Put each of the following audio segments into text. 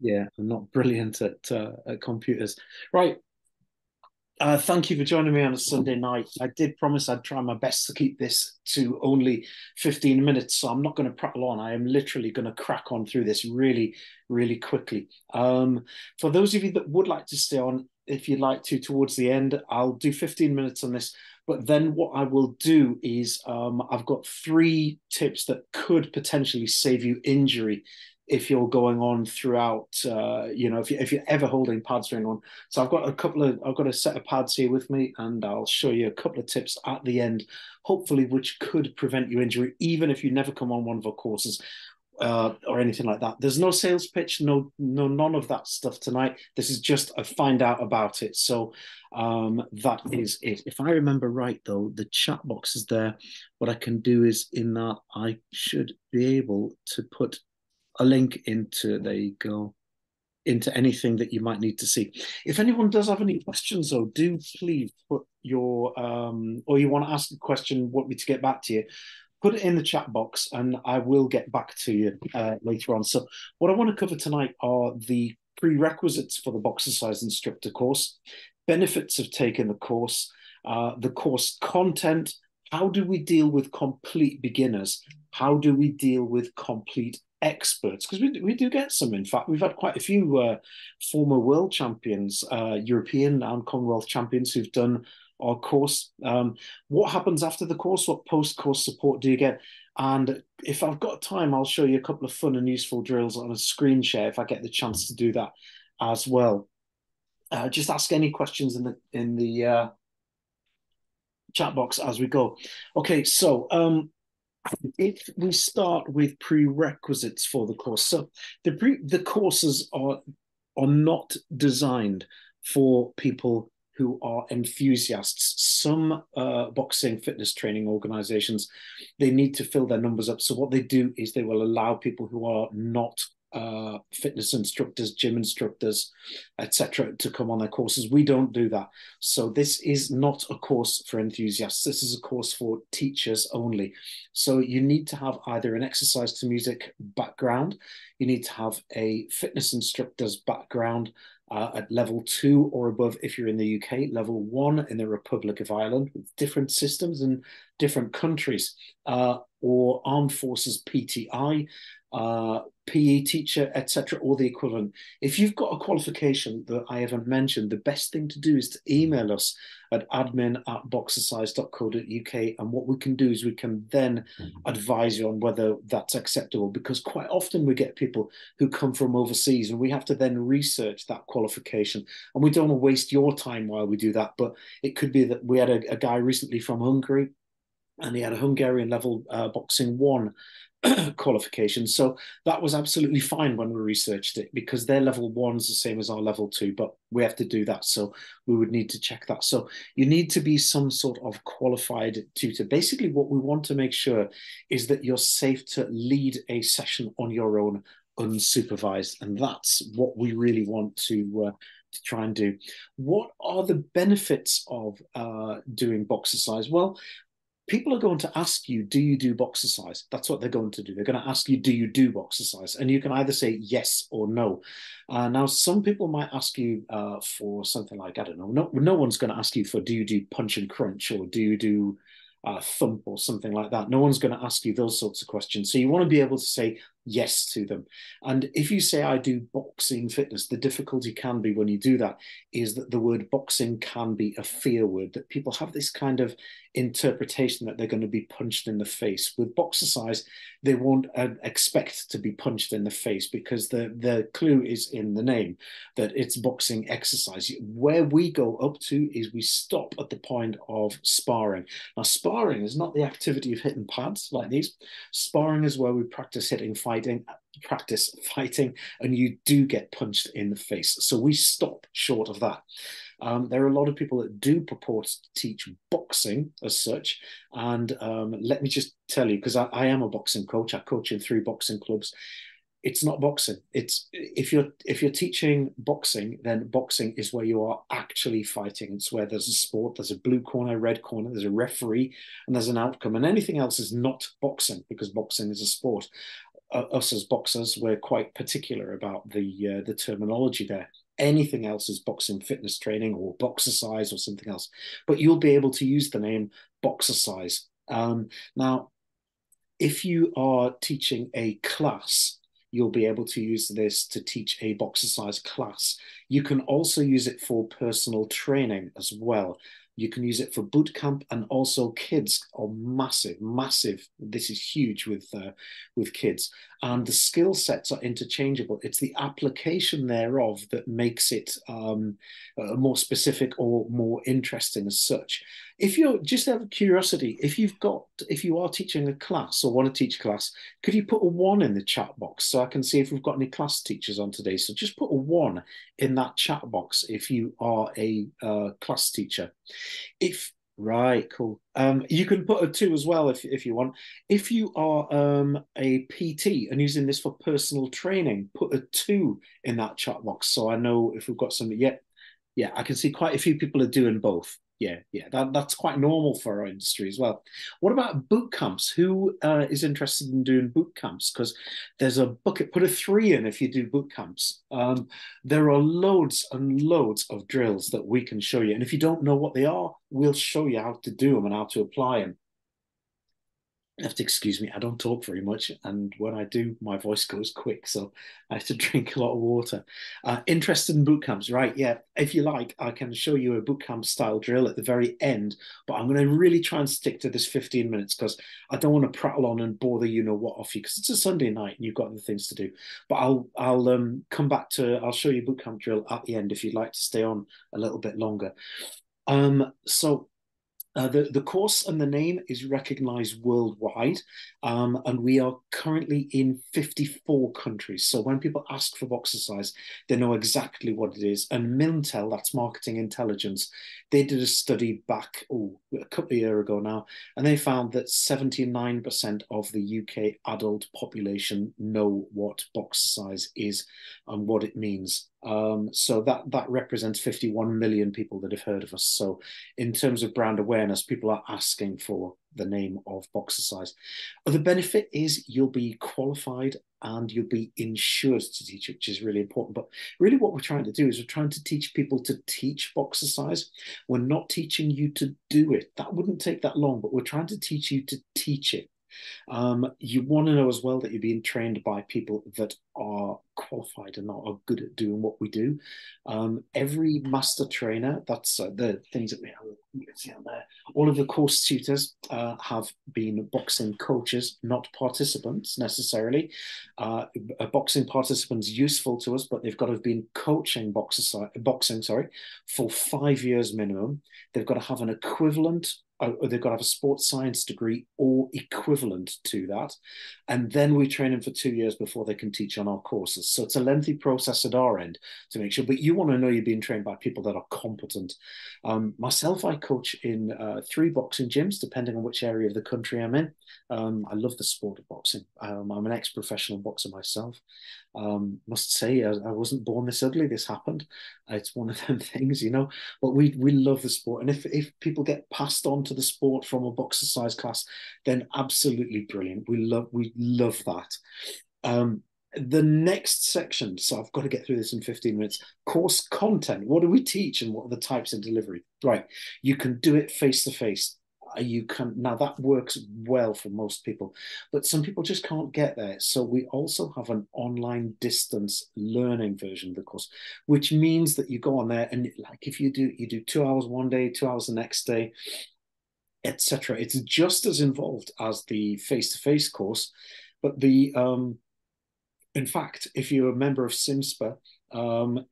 Yeah, I'm not brilliant at computers. Right. Thank you for joining me on a Sunday night. I did promise I'd try my best to keep this to only 15 minutes, so I'm not going to prattle on. I am literally going to crack on through this really, really quickly. For those of you that would like to stay on, if you'd like to, towards the end, I'll do 15 minutes on this. But then what I will do is I've got 3 tips that could potentially save you injury if you're going on throughout, if you're ever holding pads for anyone. So I've got a set of pads here with me, and I'll show you a couple of tips at the end, hopefully, which could prevent you injury, even if you never come on one of our courses. Or anything like that. There's no sales pitch, none of that stuff tonight. This is just a find out about it. So that is it. If I remember right, though, the chat box is there. What I can do is in that I should be able to put a link into, there you go, into anything that you might need to see. If anyone does have any questions, though, do please put your, or you want to ask a question, want me to get back to you, put it in the chat box and I will get back to you later on. So what I want to cover tonight are the prerequisites for the Boxercise Instructor course, benefits of taking the course content, how do we deal with complete beginners, how do we deal with complete experts, because we do get some. In fact, we've had quite a few former world champions, European and Commonwealth champions who've done our course. What happens after the course? What post-course support do you get? And if I've got time, I'll show you a couple of fun and useful drills on a screen share if I get the chance to do that as well. Just ask any questions in the chat box as we go. Okay, so if we start with prerequisites for the course, so the courses are not designed for people who are enthusiasts. Some boxing fitness training organizations, they need to fill their numbers up. So what they do is they will allow people who are not fitness instructors, gym instructors, etc., to come on their courses. We don't do that. So this is not a course for enthusiasts. This is a course for teachers only. So you need to have either an exercise to music background, you need to have a fitness instructor's background at level 2 or above if you're in the UK, level 1 in the Republic of Ireland, with different systems in different countries, or Armed Forces PTI, PE teacher, etc., or the equivalent. If you've got a qualification that I haven't mentioned, the best thing to do is to email us at admin@boxercise.co.uk, and what we can do is we can then advise you on whether that's acceptable, because quite often we get people who come from overseas and we have to then research that qualification, and we don't want to waste your time while we do that. But it could be that we had a guy recently from Hungary, and he had a Hungarian level boxing 1 qualification. So that was absolutely fine when we researched it, because their level 1's the same as our level 2, but we have to do that. So we would need to check that. So you need to be some sort of qualified tutor. Basically, what we want to make sure is that you're safe to lead a session on your own, unsupervised. And that's what we really want to try and do. What are the benefits of doing Boxercise? Well, people are going to ask you, do you do Boxercise? That's what they're going to do. They're going to ask you, do you do Boxercise? And you can either say yes or no. Now, some people might ask you for something like, I don't know, no one's going to ask you for, do you do punch and crunch, or do you do thump or something like that? No one's going to ask you those sorts of questions. So you want to be able to say yes to them. And if you say, I do boxing fitness, the difficulty can be when you do that is that the word boxing can be a fear word, that people have this kind of interpretation that they're going to be punched in the face. With Boxercise, they won't expect to be punched in the face, because the clue is in the name, that it's boxing exercise. Where we go up to is we stop at the point of sparring. Now, sparring is not the activity of hitting pads like these. Sparring is where we practice fighting, and you do get punched in the face. So we stop short of that. There are a lot of people that do purport to teach boxing as such. And let me just tell you, because I am a boxing coach, I coach in 3 boxing clubs. It's not boxing. It's if you're teaching boxing, then boxing is where you are actually fighting. It's where there's a sport, there's a blue corner, red corner, there's a referee, and there's an outcome. And anything else is not boxing, because boxing is a sport. us as boxers, we're quite particular about the terminology there. Anything else is boxing fitness training or Boxercise or something else, but you'll be able to use the name Boxercise. Now, if you are teaching a class, you'll be able to use this to teach a Boxercise class. You can also use it for personal training as well. You can use it for boot camp, and also kids are massive. This is huge with kids, and the skill sets are interchangeable. It's the application thereof that makes it more specific or more interesting as such. If you're just out of curiosity, if you are teaching a class or want to teach a class, could you put a 1 in the chat box so I can see if we've got any class teachers on today? So just put a 1 in that chat box if you are a class teacher. If Right, cool. You can put a 2 as well if you want. If you are a PT and using this for personal training, put a 2 in that chat box so I know if we've got something. Yeah, I can see quite a few people are doing both. Yeah, that's quite normal for our industry as well. What about boot camps? Who is interested in doing boot camps? Because there's a bucket, put a 3 in if you do boot camps. There are loads and loads of drills that we can show you. And if you don't know what they are, we'll show you how to do them and how to apply them. You have to excuse me, I don't talk very much, and when I do, my voice goes quick, so I have to drink a lot of water. Interested in boot camps, right? Yeah, if you like, I can show you a boot camp style drill at the very end, but I'm going to really try and stick to this 15 minutes because I don't want to prattle on and bother you know what off you, because it's a Sunday night and you've got other things to do. But I'll come back to, I'll show you boot camp drill at the end if you'd like to stay on a little bit longer. The course and the name is recognized worldwide, and we are currently in 54 countries. So when people ask for Boxercise, they know exactly what it is. And Mintel, that's marketing intelligence, they did a study back a couple of years ago now, and they found that 79% of the UK adult population know what Boxercise is and what it means. So that represents 51 million people that have heard of us. So in terms of brand awareness, people are asking for the name of Boxercise. The benefit is you'll be qualified and you'll be insured to teach it, which is really important. But really what we're trying to do is we're trying to teach people to teach Boxercise. We're not teaching you to do it. That wouldn't take that long, but we're trying to teach you to teach it. You want to know as well that you're being trained by people that are qualified and are good at doing what we do. Every master trainer, that's the things that we have, you can see on there. All of the course tutors have been boxing coaches, not participants necessarily. Boxing participants useful to us, but they've got to have been coaching boxing, for 5 years minimum. They've got to have an equivalent, they've got to have a sports science degree or equivalent to that. And then we train them for 2 years before they can teach on our courses. So it's a lengthy process at our end to make sure, but you want to know you're being trained by people that are competent. Myself, I coach in 3 boxing gyms, depending on which area of the country I'm in. I love the sport of boxing. I'm an ex-professional boxer myself. Must say, I wasn't born this ugly. This happened. It's one of them things, you know. But we love the sport, and if people get passed on to the sport from a Boxercise class, then absolutely brilliant. We love that. The next section, so I've got to get through this in 15 minutes. Course content. What do we teach, and what are the types of delivery? Right, you can do it face to face. You can, now that works well for most people, but some people just can't get there. So we also have an online distance learning version of the course, which means that you go on there and, like, if you do 2 hours one day, 2 hours the next day, etc. It's just as involved as the face-to-face course, but in fact, if you're a member of SIMSPA,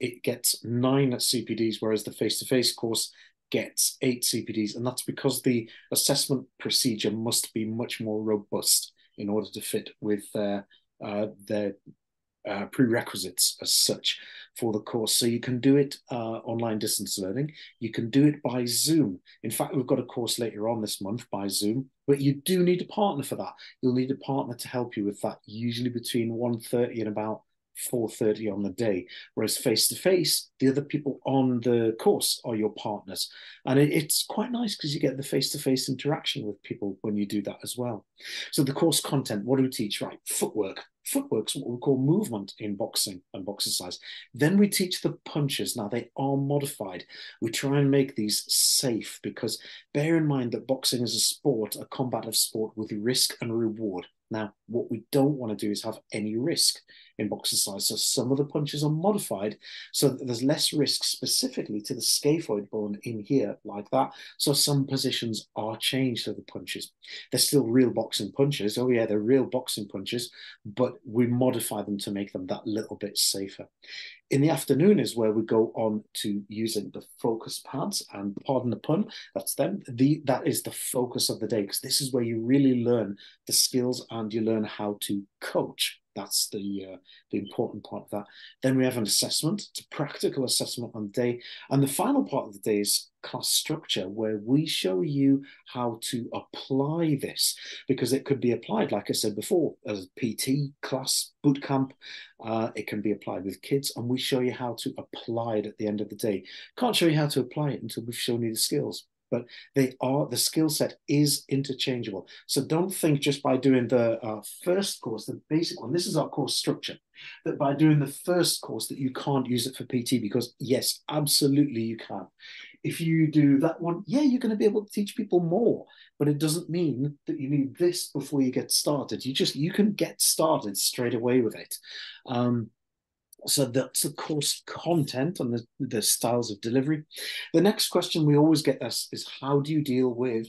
it gets 9 CPDs, whereas the face-to-face course gets 8 CPDs, and that's because the assessment procedure must be much more robust in order to fit with their prerequisites as such for the course. So you can do it online distance learning. You can do it by Zoom. In fact, we've got a course later on this month by Zoom, but you do need a partner for that. You'll need a partner to help you with that, usually between 1:30 and about 4:30 on the day, whereas face-to-face, the other people on the course are your partners. And it's quite nice because you get the face-to-face interaction with people when you do that as well. So the course content, what do we teach? Right, footwork. footwork's what we call movement in boxing and boxercise. Then we teach the punches. Now they are modified. We try and make these safe because bear in mind that boxing is a sport, a combative sport with risk and reward. Now, what we don't want to do is have any risk in boxercise. So some of the punches are modified so that there's less risk specifically to the scaphoid bone in here, like that. So some positions are changed to the punches. They're still real boxing punches. Oh yeah, they're real boxing punches, but we modify them to make them that little bit safer. In the afternoon is where we go on to using the focus pads, and pardon the pun, that's them. That is the focus of the day, because this is where you really learn the skills and you learn how to coach. That's the important part of that. Then we have an assessment, it's a practical assessment on the day. And the final part of the day is class structure, where we show you how to apply this, because it could be applied, like I said before, as a PT class, boot camp. It can be applied with kids, and we show you how to apply it at the end of the day. Can't show you how to apply it until we've shown you the skills. But the skill set is interchangeable. So don't think just by doing the first course, the basic one, this is our course structure, that by doing the first course that you can't use it for PT, because yes, absolutely you can. If you do that one, yeah, you're going to be able to teach people more, but it doesn't mean that you need this before you get started. You can get started straight away with it. So that's the course content and the styles of delivery. The next question we always get asked is, how do you deal with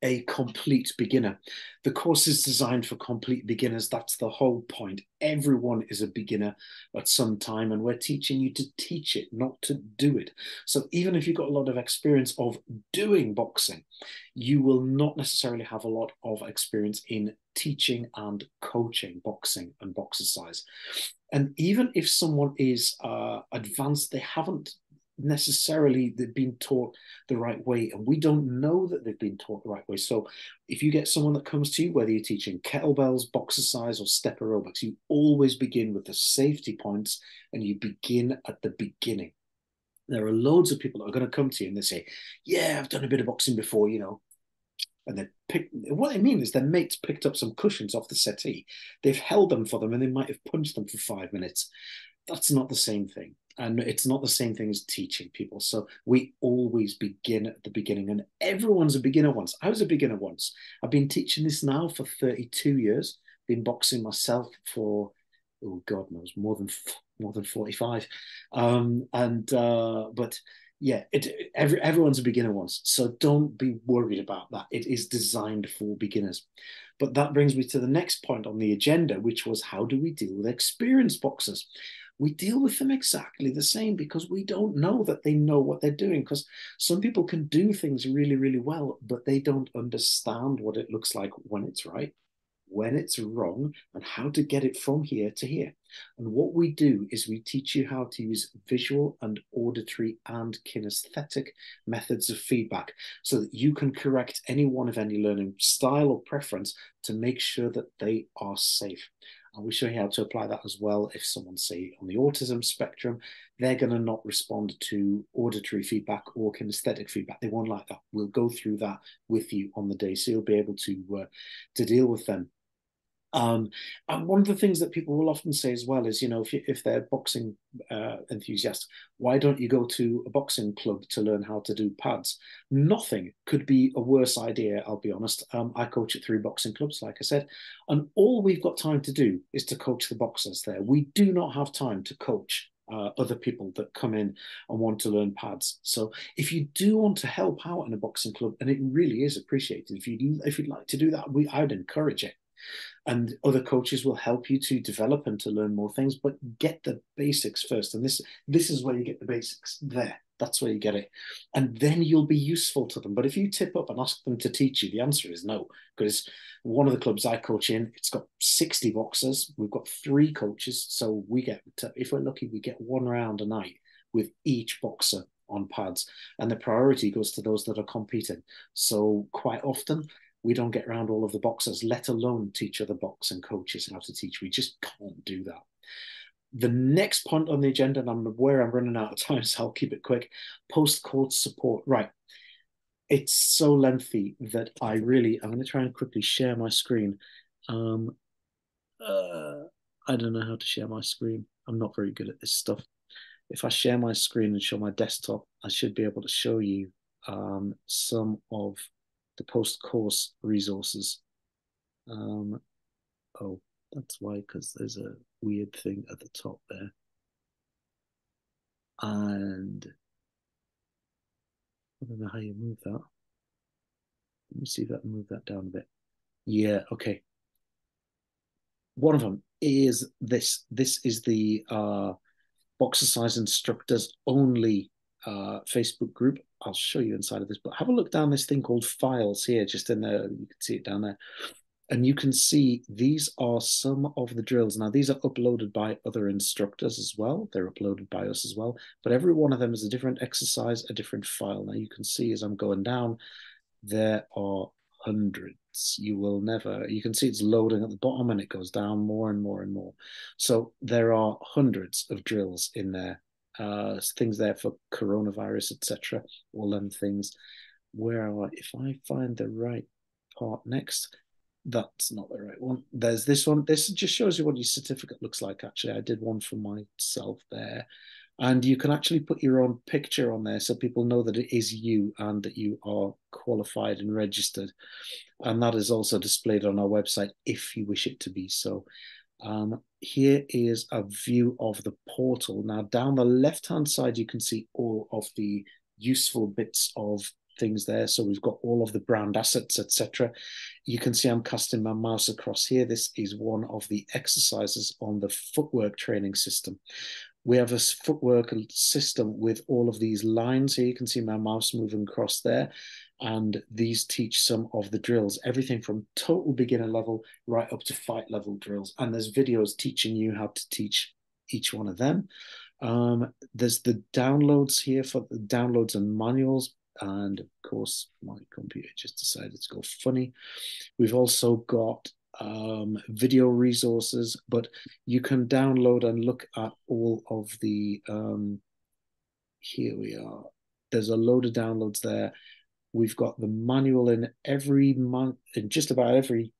a complete beginner? The course is designed for complete beginners. That's the whole point. Everyone is a beginner at some time, and we're teaching you to teach it, not to do it. So even if you've got a lot of experience of doing boxing, you will not necessarily have a lot of experience in teaching and coaching boxing and boxercise. And even if someone is advanced, they haven't necessarily been taught the right way, and we don't know that they've been taught the right way. So if you get someone that comes to you, whether you're teaching kettlebells, boxercise, or step aerobics, you always begin with the safety points, and you begin at the beginning. There are loads of people that are going to come to you and they say, yeah, I've done a bit of boxing before, and what they mean is their mates picked up some cushions off the settee, they've held them for them, and they might have punched them for 5 minutes. That's not the same thing. And it's not the same thing as teaching people. So we always begin at the beginning, and everyone's a beginner once. I was a beginner once. I've been teaching this now for 32 years, been boxing myself for, oh God knows, more than 45. But yeah, everyone's a beginner once. So don't be worried about that. It is designed for beginners. But that brings me to the next point on the agenda, which was, how do we deal with experienced boxers? We deal with them exactly the same, because we don't know that they know what they're doing. Because some people can do things really, really well, but they don't understand what it looks like when it's right, when it's wrong, and how to get it from here to here. And what we do is we teach you how to use visual and auditory and kinesthetic methods of feedback, so that you can correct any one of any learning style or preference to make sure that they are safe. And we show you how to apply that as well. If someone, say, on the autism spectrum, they're going to not respond to auditory feedback or kinesthetic feedback. They won't like that. We'll go through that with you on the day, so you'll be able to deal with them. And one of the things that people will often say as well is, if they're boxing enthusiasts, why don't you go to a boxing club to learn how to do pads? Nothing could be a worse idea, I'll be honest. I coach at 3 boxing clubs, like I said, and all we've got time to do is to coach the boxers there. We do not have time to coach other people that come in and want to learn pads. So if you do want to help out in a boxing club, and it really is appreciated, if you'd like to do that, I would encourage it. And other coaches will help you to develop and to learn more things, but get the basics first. And this is where you get the basics there. That's where you get it. And then you'll be useful to them. But if you tip up and ask them to teach you, the answer is no. Because one of the clubs I coach in, it's got 60 boxers. We've got 3 coaches. So if we're lucky, we get 1 round a night with each boxer on pads. And the priority goes to those that are competing. So quite often, we don't get around all of the boxers, let alone teach other boxing coaches how to teach. We just can't do that. The next point on the agenda, and I'm aware I'm running out of time, so I'll keep it quick, post-court support. Right. It's so lengthy that I'm going to try and quickly share my screen. I don't know how to share my screen. I'm not very good at this stuff. If I share my screen and show my desktop, I should be able to show you some of the post-course resources. Oh, that's why, because there's a weird thing at the top there. And I don't know how you move that. Let me see if I can move that down a bit. Yeah, okay. One of them is this. This is the Boxercise Instructors only Facebook group. I'll show you inside of this, but have a look down this thing called files here, just in there. You can see it down there. And you can see these are some of the drills. Now, these are uploaded by other instructors as well. They're uploaded by us as well. But every one of them is a different exercise, a different file. Now, you can see as I'm going down, there are hundreds. You will never, you can see it's loading at the bottom and it goes down more and more and more. So there are hundreds of drills in there. Things there for coronavirus, etc. All them things. If I find the right part next, that's not the right one. There's this one. This just shows you what your certificate looks like. Actually, I did one for myself there. And you can actually put your own picture on there so people know that it is you and that you are qualified and registered. And that is also displayed on our website if you wish it to be so. Here is a view of the portal. Now, down the left-hand side, you can see all of the useful bits of things there. So we've got all of the brand assets, etc. You can see I'm casting my mouse across here. This is one of the exercises on the footwork training system. We have a footwork system with all of these lines here. You can see my mouse moving across there. And these teach some of the drills, everything from total beginner level right up to fight level drills. And there's videos teaching you how to teach each one of them. There's the downloads here for the downloads and manuals. And of course, my computer just decided to go funny. We've also got video resources, but you can download and look at all of the, here we are. There's a load of downloads there. We've got the manual in every month, in just about every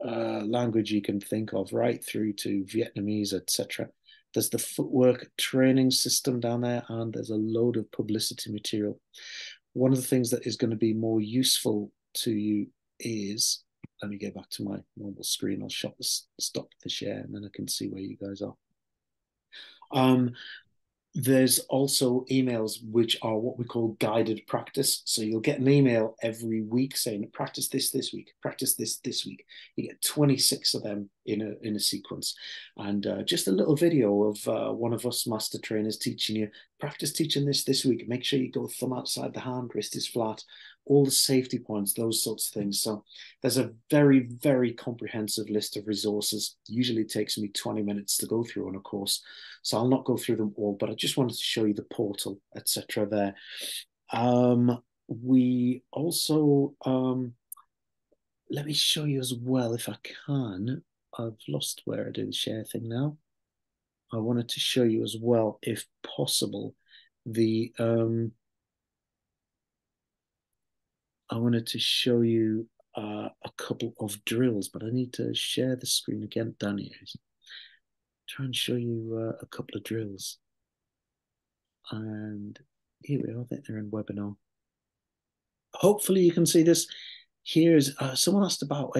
language you can think of, right through to Vietnamese, etc. There's the footwork training system down there, and there's a load of publicity material. One of the things that is going to be more useful to you is, let me get back to my normal screen. I'll stop the share, and then I can see where you guys are. There's also emails which are what we call guided practice. So you'll get an email every week saying, practice this week, practice this week. You get 26 of them in a sequence. And just a little video of one of us master trainers teaching you, practice teaching this week. Make sure you go thumb outside the hand, wrist is flat, all the safety points, those sorts of things. So there's a very, very comprehensive list of resources. Usually it takes me 20 minutes to go through on a course. So I'll not go through them all, but I just wanted to show you the portal, etc. there. We also, let me show you as well, if I can. I've lost where I do the share thing now. I wanted to show you as well, if possible, the, I wanted to show you a couple of drills, but I need to share the screen again down here. Try and show you a couple of drills. And here we are, I think they're in webinar. Hopefully you can see this. Here's, someone asked about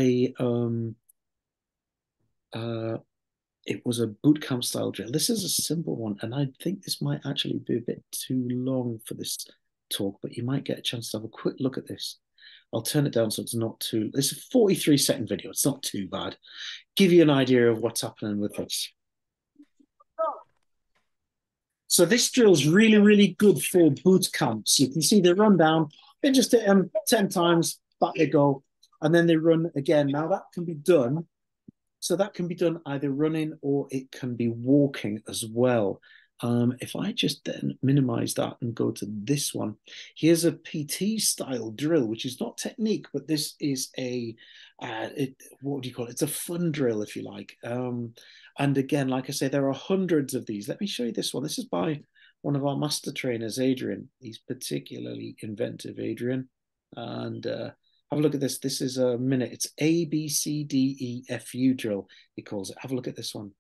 it was a boot camp style drill. This is a simple one, and I think this might actually be a bit too long for this talk, but you might get a chance to have a quick look at this. I'll turn it down so it's not too, it's a 43-second video. It's not too bad. Give you an idea of what's happening with this. So this drill is really, really good for boot camps. You can see they run down, they just hit them 10 times, back they go, and then they run again. Now that can be done. So that can be done either running or it can be walking as well. If I just then minimize that and go to this one, here's a PT style drill, which is not technique, but this is a, what do you call it? It's a fun drill, if you like. And again, like I say, there are hundreds of these. Let me show you this one. This is by one of our master trainers, Adrian. He's particularly inventive, Adrian. And Have a look at this. This is a minute. It's A, B, C, D, E, F, U drill, he calls it. Have a look at this one.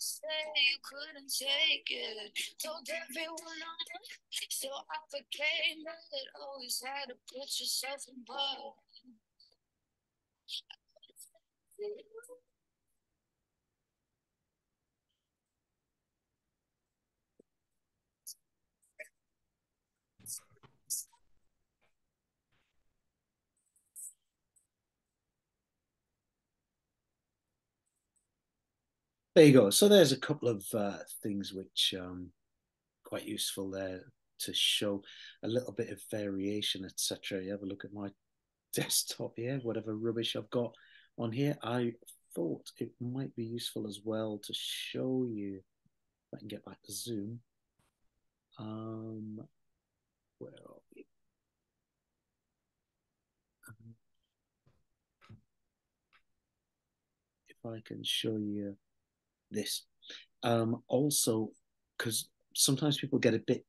Say you couldn't take it. Told everyone so I became it. Always had to put yourself above. There you go. So there's a couple of things which quite useful there to show a little bit of variation, etc. You have a look at my desktop here, whatever rubbish I've got on here. I thought it might be useful as well to show you, if I can get back to Zoom. Where are we? If I can show you this. Also, because sometimes people get a bit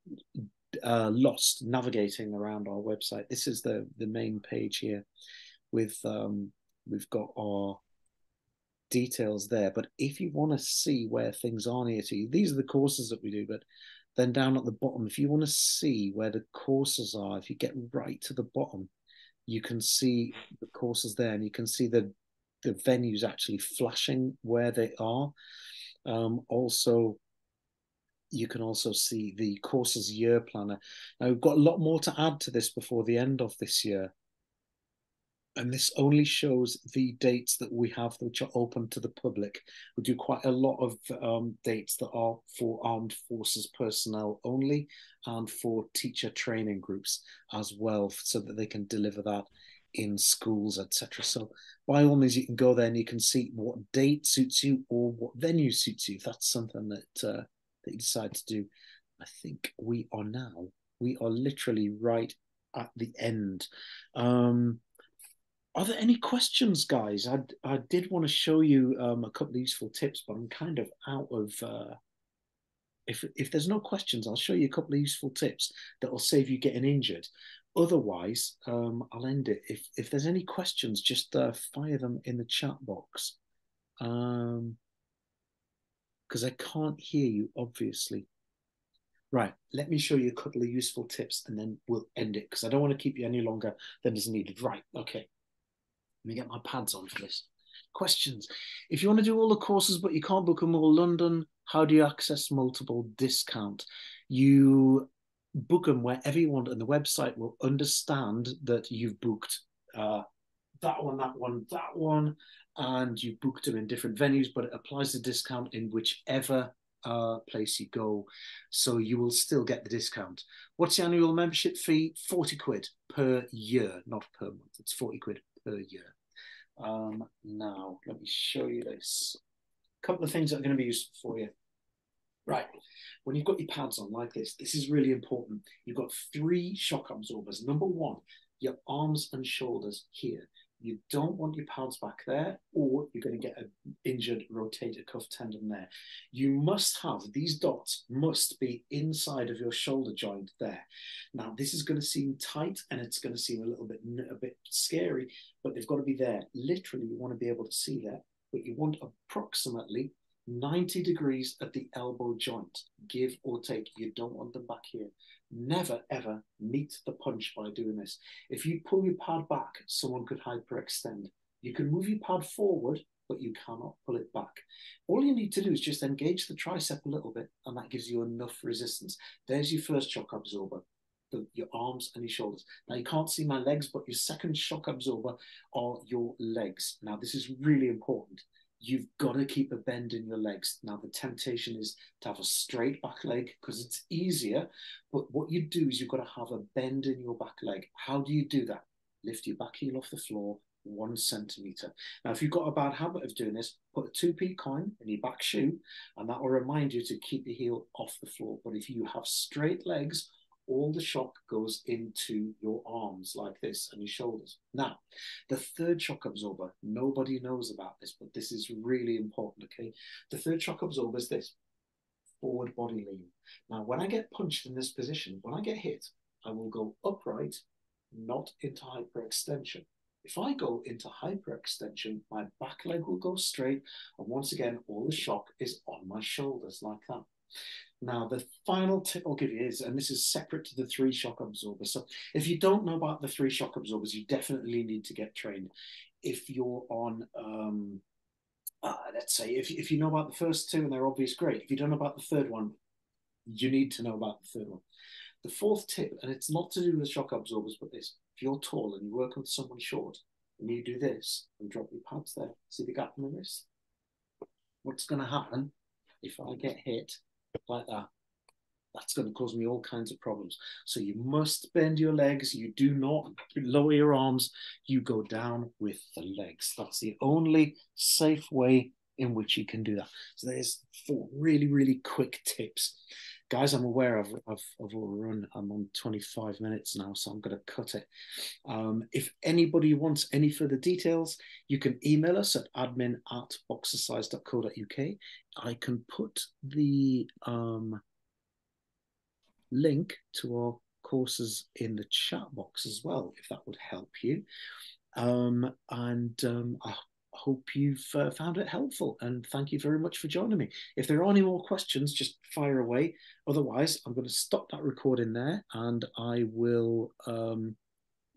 lost navigating around our website. This is the main page here with we've got our details there. But if you want to see where things are near to you, these are the courses that we do. But then down at the bottom, if you want to see where the courses are, if you get right to the bottom, you can see the courses there, and you can see the venues actually flashing where they are. Also, you can also see the courses year planner. Now, we've got a lot more to add to this before the end of this year. And this only shows the dates that we have which are open to the public. We do quite a lot of dates that are for armed forces personnel only and for teacher training groups as well, so that they can deliver that in schools, etc. So by all means, you can go there and you can see what date suits you or what venue suits you, if that's something that that you decide to do. I think we are literally right at the end. Are there any questions, guys? I did want to show you a couple of useful tips, but I'm kind of out of. If there's no questions, I'll show you a couple of useful tips that will save you getting injured. Otherwise, I'll end it. If there's any questions, just fire them in the chat box. Because I can't hear you, obviously. Right, let me show you a couple of useful tips, and then we'll end it because I don't want to keep you any longer than is needed. Right, okay. Let me get my pads on for this. Questions. If you want to do all the courses but you can't book them all London, how do you access multiple discount? You book them wherever you want, and the website will understand that you've booked that one, and you booked them in different venues, but it applies the discount in whichever place you go. So you will still get the discount. What's the annual membership fee? 40 quid per year, not per month. It's 40 quid per year. Now, let me show you this. A couple of things that are going to be useful for you. Right, when you've got your pads on like this is really important. You've got 3 shock absorbers. Number 1, your arms and shoulders here. You don't want your pads back there, or you're going to get an injured rotator cuff tendon there. You must have, these dots must be inside of your shoulder joint there. Now, this is going to seem tight and it's going to seem a bit scary, but they've got to be there. Literally, you want to be able to see that, but you want approximately 90 degrees at the elbow joint, give or take. You don't want them back here. Never ever meet the punch by doing this. If you pull your pad back, someone could hyperextend. You can move your pad forward, but you cannot pull it back. All you need to do is just engage the tricep a little bit, and that gives you enough resistance. There's your first shock absorber, your arms and your shoulders. Now, you can't see my legs, but your second shock absorber are your legs. Now, this is really important. you've got to keep a bend in your legs. Now, the temptation is to have a straight back leg because it's easier. But what you do is you've got to have a bend in your back leg. How do you do that? Lift your back heel off the floor 1 centimeter. Now, if you've got a bad habit of doing this, put a 2p coin in your back shoe, and that will remind you to keep the heel off the floor. But if you have straight legs, all the shock goes into your arms like this and your shoulders. Now, the third shock absorber, nobody knows about this, but this is really important, okay? The third shock absorber is this, forward body lean. Now, when I get punched in this position, when I get hit, I will go upright, not into hyperextension. If I go into hyperextension, my back leg will go straight, and once again, all the shock is on my shoulders like that. Now, the final tip I'll give you is, and this is separate to the 3 shock absorbers. So if you don't know about the 3 shock absorbers, you definitely need to get trained. If you're on, let's say, if you know about the first 2 and they're obvious, great. If you don't know about the third one, you need to know about the third one. The 4th tip, and it's not to do with shock absorbers, but this, if you're tall and you work with someone short, and you do this and drop your pads there, see the gap in the wrist? What's going to happen if I get hit like that? That's going to cause me all kinds of problems. So you must bend your legs. You do not lower your arms. You go down with the legs. That's the only safe way in which you can do that. So there's 4 really, really quick tips. Guys, I'm aware I've overrun. I'm on 25 minutes now, so I'm going to cut it. If anybody wants any further details, you can email us at admin@boxercise.co.uk. I can put the link to our courses in the chat box as well, if that would help you. I hope you've found it helpful, and thank you very much for joining me. If there are any more questions, just fire away. Otherwise, I'm going to stop that recording there, and I will find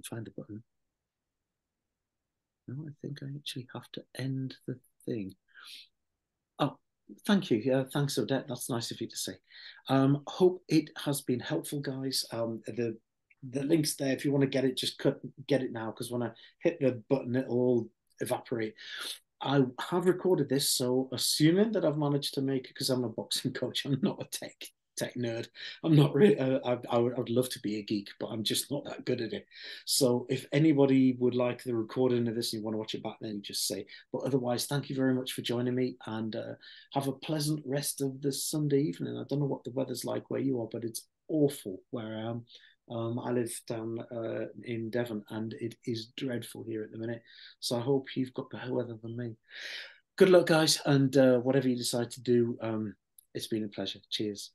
the button. No, I think I actually have to end the thing. Oh, thank you. Yeah, thanks, Odette. That's nice of you to say. Hope it has been helpful, guys. The link's there. If you want to get it, just get it now, because when I hit the button, it'll all evaporate. I have recorded this, so assuming that I've managed to make it, because I'm a boxing coach, I'm not a tech nerd. I'm not really. I would love to be a geek, but I'm just not that good at it. So if anybody would like the recording of this and you want to watch it back, then just say. But otherwise, thank you very much for joining me, and have a pleasant rest of the Sunday evening. I don't know what the weather's like where you are, but it's awful where I am. I live down in Devon, and it is dreadful here at the minute. So I hope you've got better weather than me. Good luck, guys, and whatever you decide to do, it's been a pleasure. Cheers.